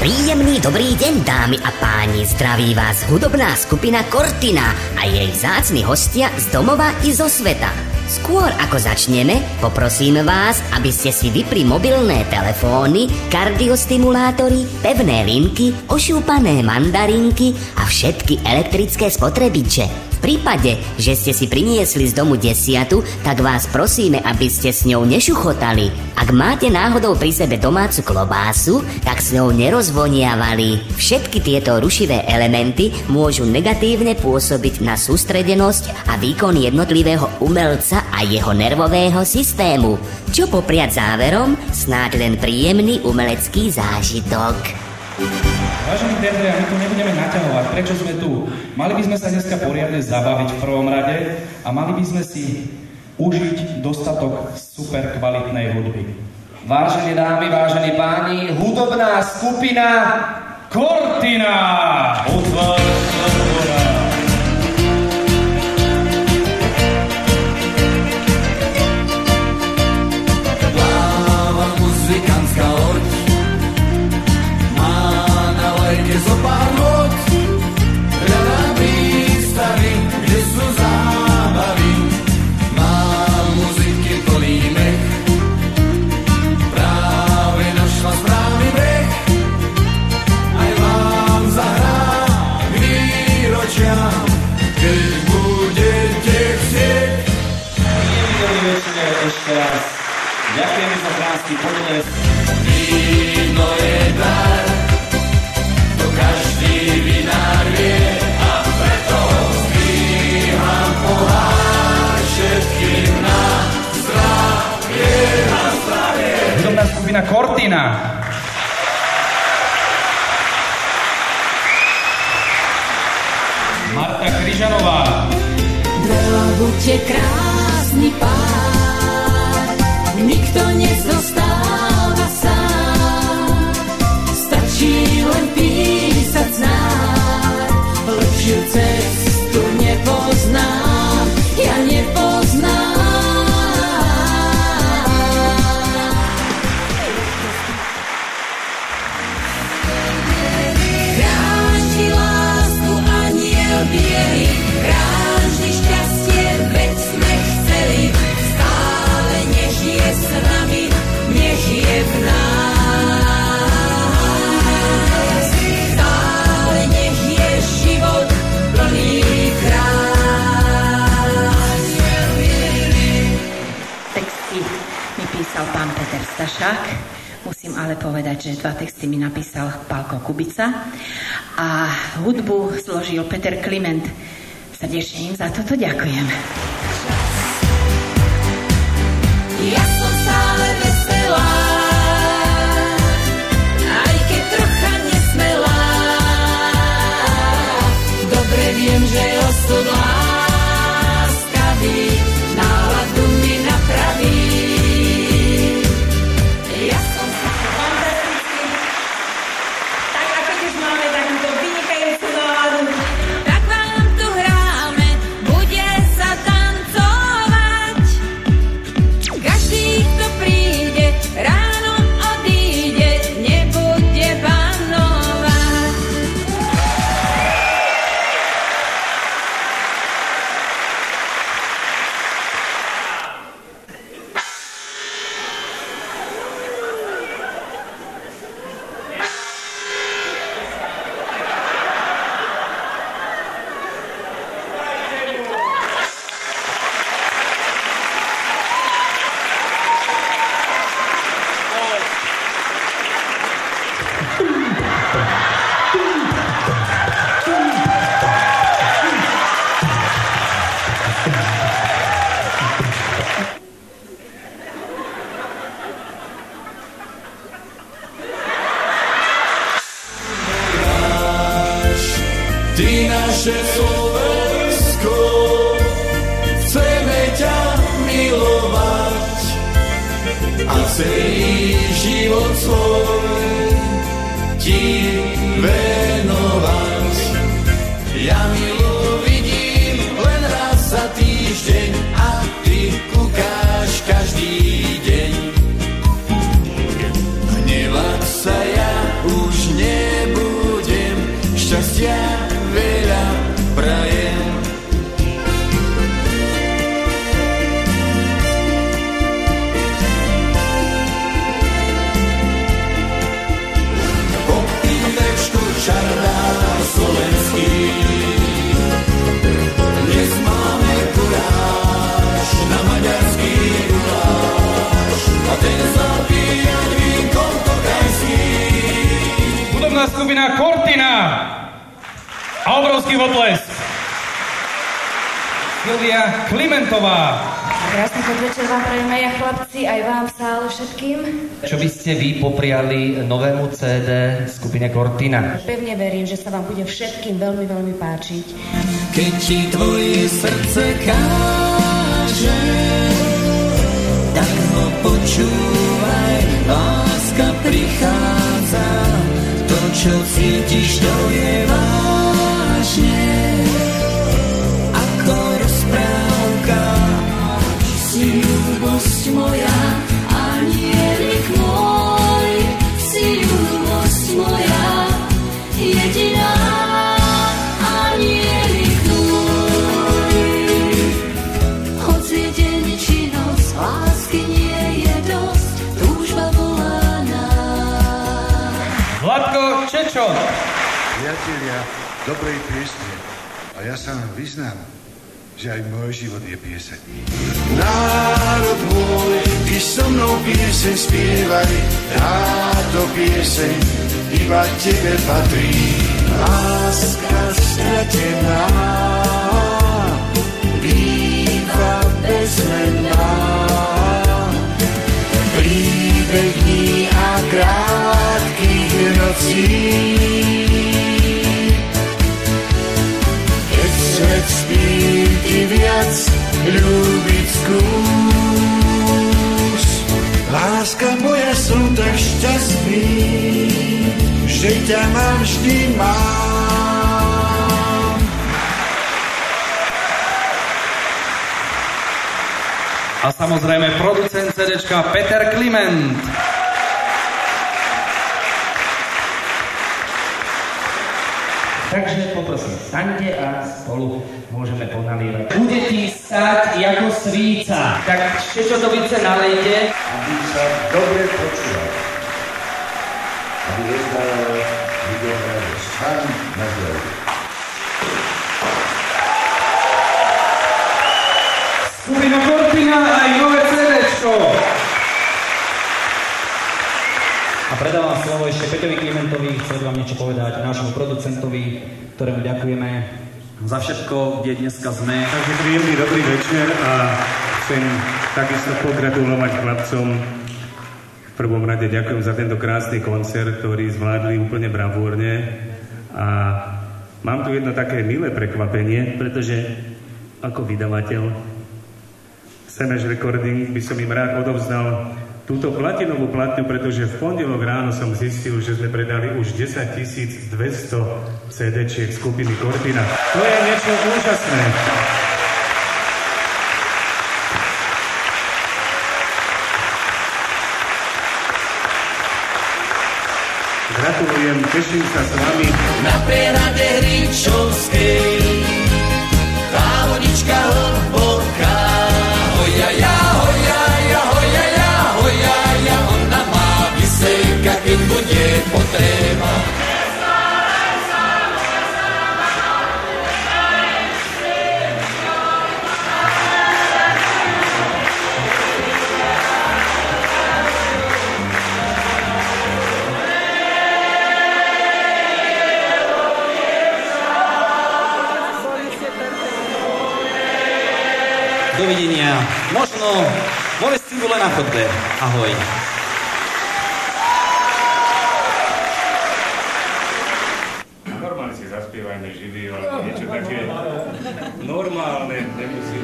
Príjemný dobrý deň, dámy a páni, zdraví vás hudobná skupina Cortina a jej vzácni hostia z domova i zo sveta. Skôr ako začneme, poprosím vás, aby ste si vypli mobilné telefóny, kardiostimulátory, pevné linky, ošúpané mandarinky a všetky elektrické spotrebiče. V prípade, že ste si priniesli z domu desiatu, tak vás prosíme, aby ste s ňou nešuchotali. Ak máte náhodou pri sebe domácu klobásu, tak s ňou nerozvoniavali. Všetky tieto rušivé elementy môžu negatívne pôsobiť na sústredenosť a výkon jednotlivého umelca a jeho nervového systému. Čo popriať záverom? Snáď len príjemný umelecký zážitok. Vážení priatelia, my tu nebudeme naťahovať. Prečo sme tu? Mali by sme sa dneska poriadne zabaviť v prvom rade a mali by sme si užiť dostatok super kvalitnej hudby. Vážené dámy, vážení páni, hudobná skupina Cortina! Pláva muzikantská loď, zo pár nôd, hľadá prístavy, kde sú zábavy. Má muziky plný mech, práve našla správny breh. Aj vám zahrá k výročiam, keď budete chcieť. Príjemný večer ešte raz. Ďakujeme za krásny podles. Víno je dar, každý vinár vie, a preto zdvíham pohár všetkým na zdravie, na zdravie. Hudobná skupina Cortina. Marta Kryžanová. Veľa buďte krásny pár, nikto nezostáva sám. Stačí len písať znár, lepšiu cestu nepoznám, ja nepoznám. Chráň lásku, aniel biely, chráň šťastie, veď sme chceli, stále nech je s nami, nech je v nás. Stále nech je život plný krás. Texty mi písal pán Peter Stašák. Musím ale povedať, že 2 texty mi napísal Pálko Kubica a hudbu zložil Peter Kliment. Srdečne im za toto ďakujem. Ja som stále veselá, aj keď trocha nesmelá. Dobre viem, že osud láskavý náladu mi napraví. Ja som fantastický, tak ako keď máme takúto vynikajúcu náladu. Tak vám tu hráme, bude sa tancovať. Každý, kto príde, ráno odíde, nebude panovať. Ty naše Slovensko, chceme ťa milovať a celý život svoj ti venovať. Ja milo vidím len raz za týždeň a ty kúkáš každý deň. Hnevať sa ja už nie skupina Cortina. A obrovský potlesk. Silvia Klimentová. Krásny podvečer vám prajeme ja chlapci, aj vám v sále všetkým. Čo by ste vy popriali novému CD skupine Cortina? Pevne verím, že sa vám bude všetkým veľmi, veľmi páčiť. Keď ti tvoje srdce káže, tak ho počúvaj, láska prichádza. To, čo cítiš, to je vážne, ako rozprávka. Si ľubosť moja, anielik môj, si ľubosť moja, jediná, anielik môj. Hoci je deň či noc, lásky nie je dosť, túžba volá nás. Vladko Čečo. Priatelia dobrej piesne, a ja sa vám vyznám, že aj môj život je pieseň. Národ môj, ty so mnou pieseň spievaj, táto pieseň iba tebe patrí. Láska stratená býva bezmenná, príbeh dní a krátkých nocí. Svet spí, ty viac ľúbiť skús. Láska moja, som tak šťastný, že ťa mám, vždy mám. A samozrejme producent CDčka Peter Kliment. Takže poprosím, staňte a spolu môžeme ponalievať. Bude ti stať ako svíca. Tak čo to více nalejte? Aby sa dobre počúval. Aby rozdával videohráve s vami na zdravie. Skupina Cortina aj nové CDčko. A predávam slovo ešte Peťovi Klimentovi, chcel vám niečo povedať, nášmu producentovi, ktorému ďakujeme za všetko, kde dneska sme. Takže príjemný dobrý večer a chcem takisto pogratulovať chlapcom. V prvom rade ďakujem za tento krásny koncert, ktorý zvládli úplne bravúrne. A mám tu jedno také milé prekvapenie, pretože ako vydavateľ Semeš Recording by som im rád odovzdal túto platinovú platňu, pretože v pondelok ráno som zistil, že sme predali už 10 200 CD-čiek skupiny Cortina. To je niečo úžasné. Gratulujem, teším sa s vami. Na prehľade Hričovskej tá vodička hlboká, hojaja, hojaja, hojaja, hojaja, ona má vysejka, keď bude potreba. Dovidenia. Možno môj singule na chodbe. Ahoj. Normálne si zaspievajme živý, ale niečo také normálne nemusí